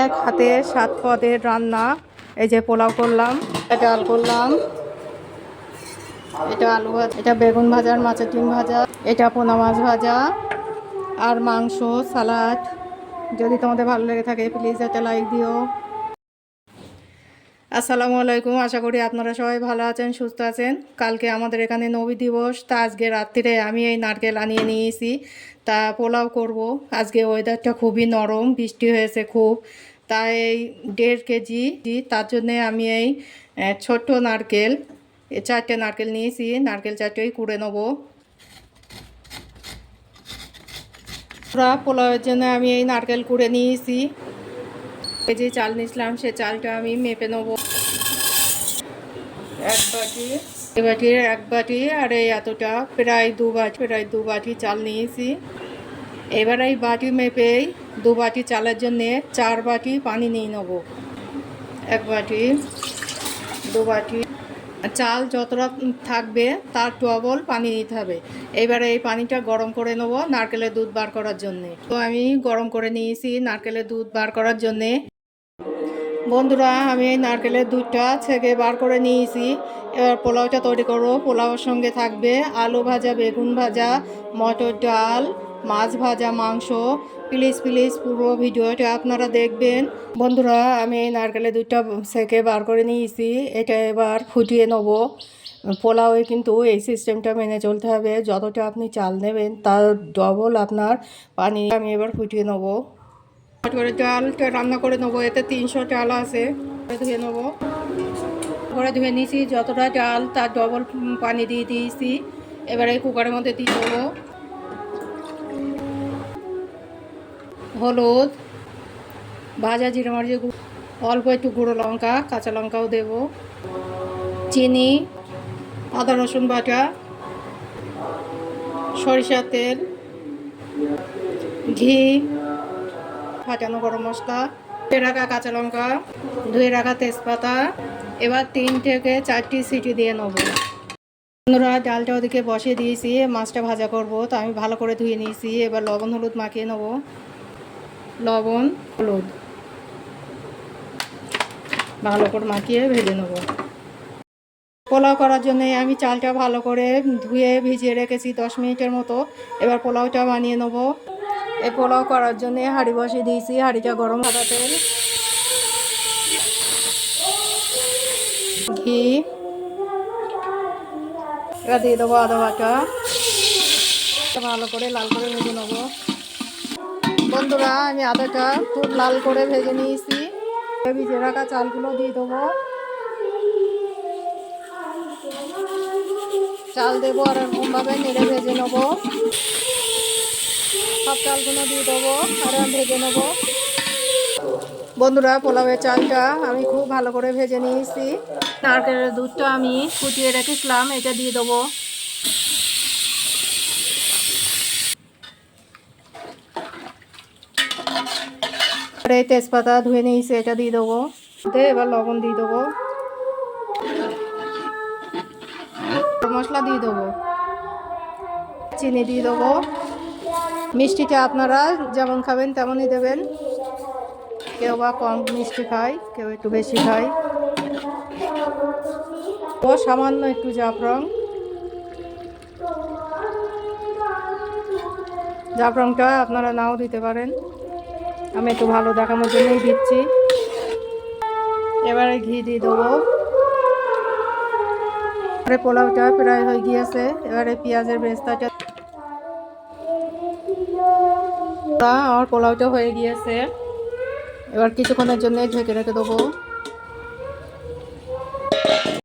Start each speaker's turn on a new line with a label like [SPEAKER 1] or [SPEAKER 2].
[SPEAKER 1] এক হাতে 7 পদের রান্না। এই যে পোলাও করলাম, এটা ডাল করলাম, এটা আলু ভাজা, এটা বেগুন ভাজা, মাছের ডিম ভাজা, এটা পোনা মাছ ভাজা আর মাংস, সালাড। যদি তোমাদের ভালো লেগে থাকে প্লিজ একটা লাইক দিও। আসসালামু আলাইকুম, আশা করি আপনারা সবাই ভালো আছেন, সুস্থ আছেন। কালকে আমাদের এখানে নবী দিবস, তা আজকে রাত্রিরে আমি এই নারকেল আনিয়ে নিয়েছি, তা পোলাও করব। আজকে ওয়েদারটা খুবই নরম, বৃষ্টি হয়েছে খুব, তাই এই 1.5 কেজি, তার জন্যে আমি এই ছোট্ট নারকেল 4টে নারকেল নিয়েছি। নারকেল 4টেই কুড়ে নেবো। পোলাওয়ের জন্য আমি এই নারকেল কুড়ে নিয়েছি। যে চাল নিয়েছিলাম সে চালটা আমি মেপে নেবো। 1 বাটি, এই বাটির 1 বাটি আর এই এতটা প্রায় 2 বাটি চাল নিয়েছি। এবার এই বাটি মেপেই 2 বাটি চালের জন্যে 4 বাটি পানি নিয়ে নেব। 1 বাটি, 2 বাটি, চাল যতটা থাকবে তার ডবল পানি নিতে হবে। এবারে এই পানিটা গরম করে নেব নারকেলের দুধ বার করার জন্যে। তো আমি গরম করে নিয়েছি নারকেলের দুধ বার করার জন্যে। বন্ধুরা, আমি এই নারকেলের দুধটা ছেঁকে বার করে নিয়েছি। এবার পোলাওটা তৈরি করবো। পোলাওর সঙ্গে থাকবে আলু ভাজা, বেগুন ভাজা, মটর ডাল, মাছ ভাজা, মাংস। প্লিজ পুরো ভিডিওটা আপনারা দেখবেন। বন্ধুরা, আমি এই নারকেলের দুধটা ছেঁকে বার করে নিয়েছি। এটা এবার ফুটিয়ে নেব। পোলাওয়ে কিন্তু এই সিস্টেমটা মেনে চলতে হবে, যতটা আপনি চাল নেবেন তার ডবল আপনার পানি। আমি এবার ফুটিয়ে নেব। করে ডালটা রান্না করে নেবো। এতে 300 ডাল আছে, ধুয়ে নেবো। করে ধুয়ে নিয়েছি, যতটা ডাল তার ডবল পানি দিয়ে দিয়েছি। এবারে কুকারের মধ্যে দিয়ে দেবো হলুদ, ভাজা জিরা মরিচের গুঁড়ো, অল্প একটু গুঁড়ো লঙ্কা, কাঁচা লঙ্কাও দেব, চিনি, আদা রসুন বাটা, সরিষার তেল, ঘি, ফাটানো গরম মশলা, ধুয়ে রাখা কাঁচা লঙ্কা, ধুয়ে রাখা তেজপাতা। এবার 3 থেকে 4টি সিটি দিয়ে নেব। বন্ধুরা, ডালটা ওদিকে বসিয়ে দিয়েছি, মাছটা ভাজা করব। তো আমি ভালো করে ধুয়ে নিয়েছি। এবার লবণ হলুদ মাখিয়ে নেব। লবণ হলুদ ভালো করে মাখিয়ে ভেজে নেব। পোলাও করার জন্য আমি চালটা ভালো করে ধুয়ে ভিজিয়ে রেখেছি 10 মিনিটের মতো। এবার পোলাওটা বানিয়ে নেব। এই পোলাও করার জন্য হাঁড়ি বসিয়ে দিয়েছি। হাঁড়িটা গরম, সাদা তেল, ঘি, এবার দিয়ে দেবো আদা বাটা। ভালো করে লাল করে ভেজে নেব। বন্ধুরা, আমি আদাটা খুব লাল করে ভেজে নিয়েছি। ভিজে রাখা চালগুলো দিয়ে দেবো। চাল দেবো আর এরকমভাবে নেড়ে ভেজে নেবো। সব চালগুলো দিয়ে দেবো আর ভেজে নেবো। বন্ধুরা, পোলাওয়ের চালটা আমি খুব ভালো করে ভেজে নিয়েছি। নারকেলের দুধটা আমি ফুটিয়ে রেখেছিলাম, এটা দিয়ে দেবো। এই তেজপাতা ধুয়ে নিয়েছি, এটা দিয়ে দেবো। এবার লবণ দিয়ে দেবো, মশলা দিয়ে দেবো, চিনি দিয়ে দেবো। মিষ্টিটা আপনারা যেমন খাবেন তেমনই দেবেন। কেউ বা কম মিষ্টি খায়, কেউ একটু বেশি খায়। ও সামান্য একটু জাফরানটা আপনারা নাও দিতে পারেন, আমি একটু ভালো দেখানোর জন্যই দিচ্ছি। এবারে ঘি দিয়ে দেবো। এবারে পোলাওটা প্রায় হয়ে গিয়েছে। এবারে পেঁয়াজের বেরেস্তাটা, আমার পোলাওটা হয়ে গিয়েছে। এবার কিছুক্ষণের জন্য ঢেকে রেখে দেবো।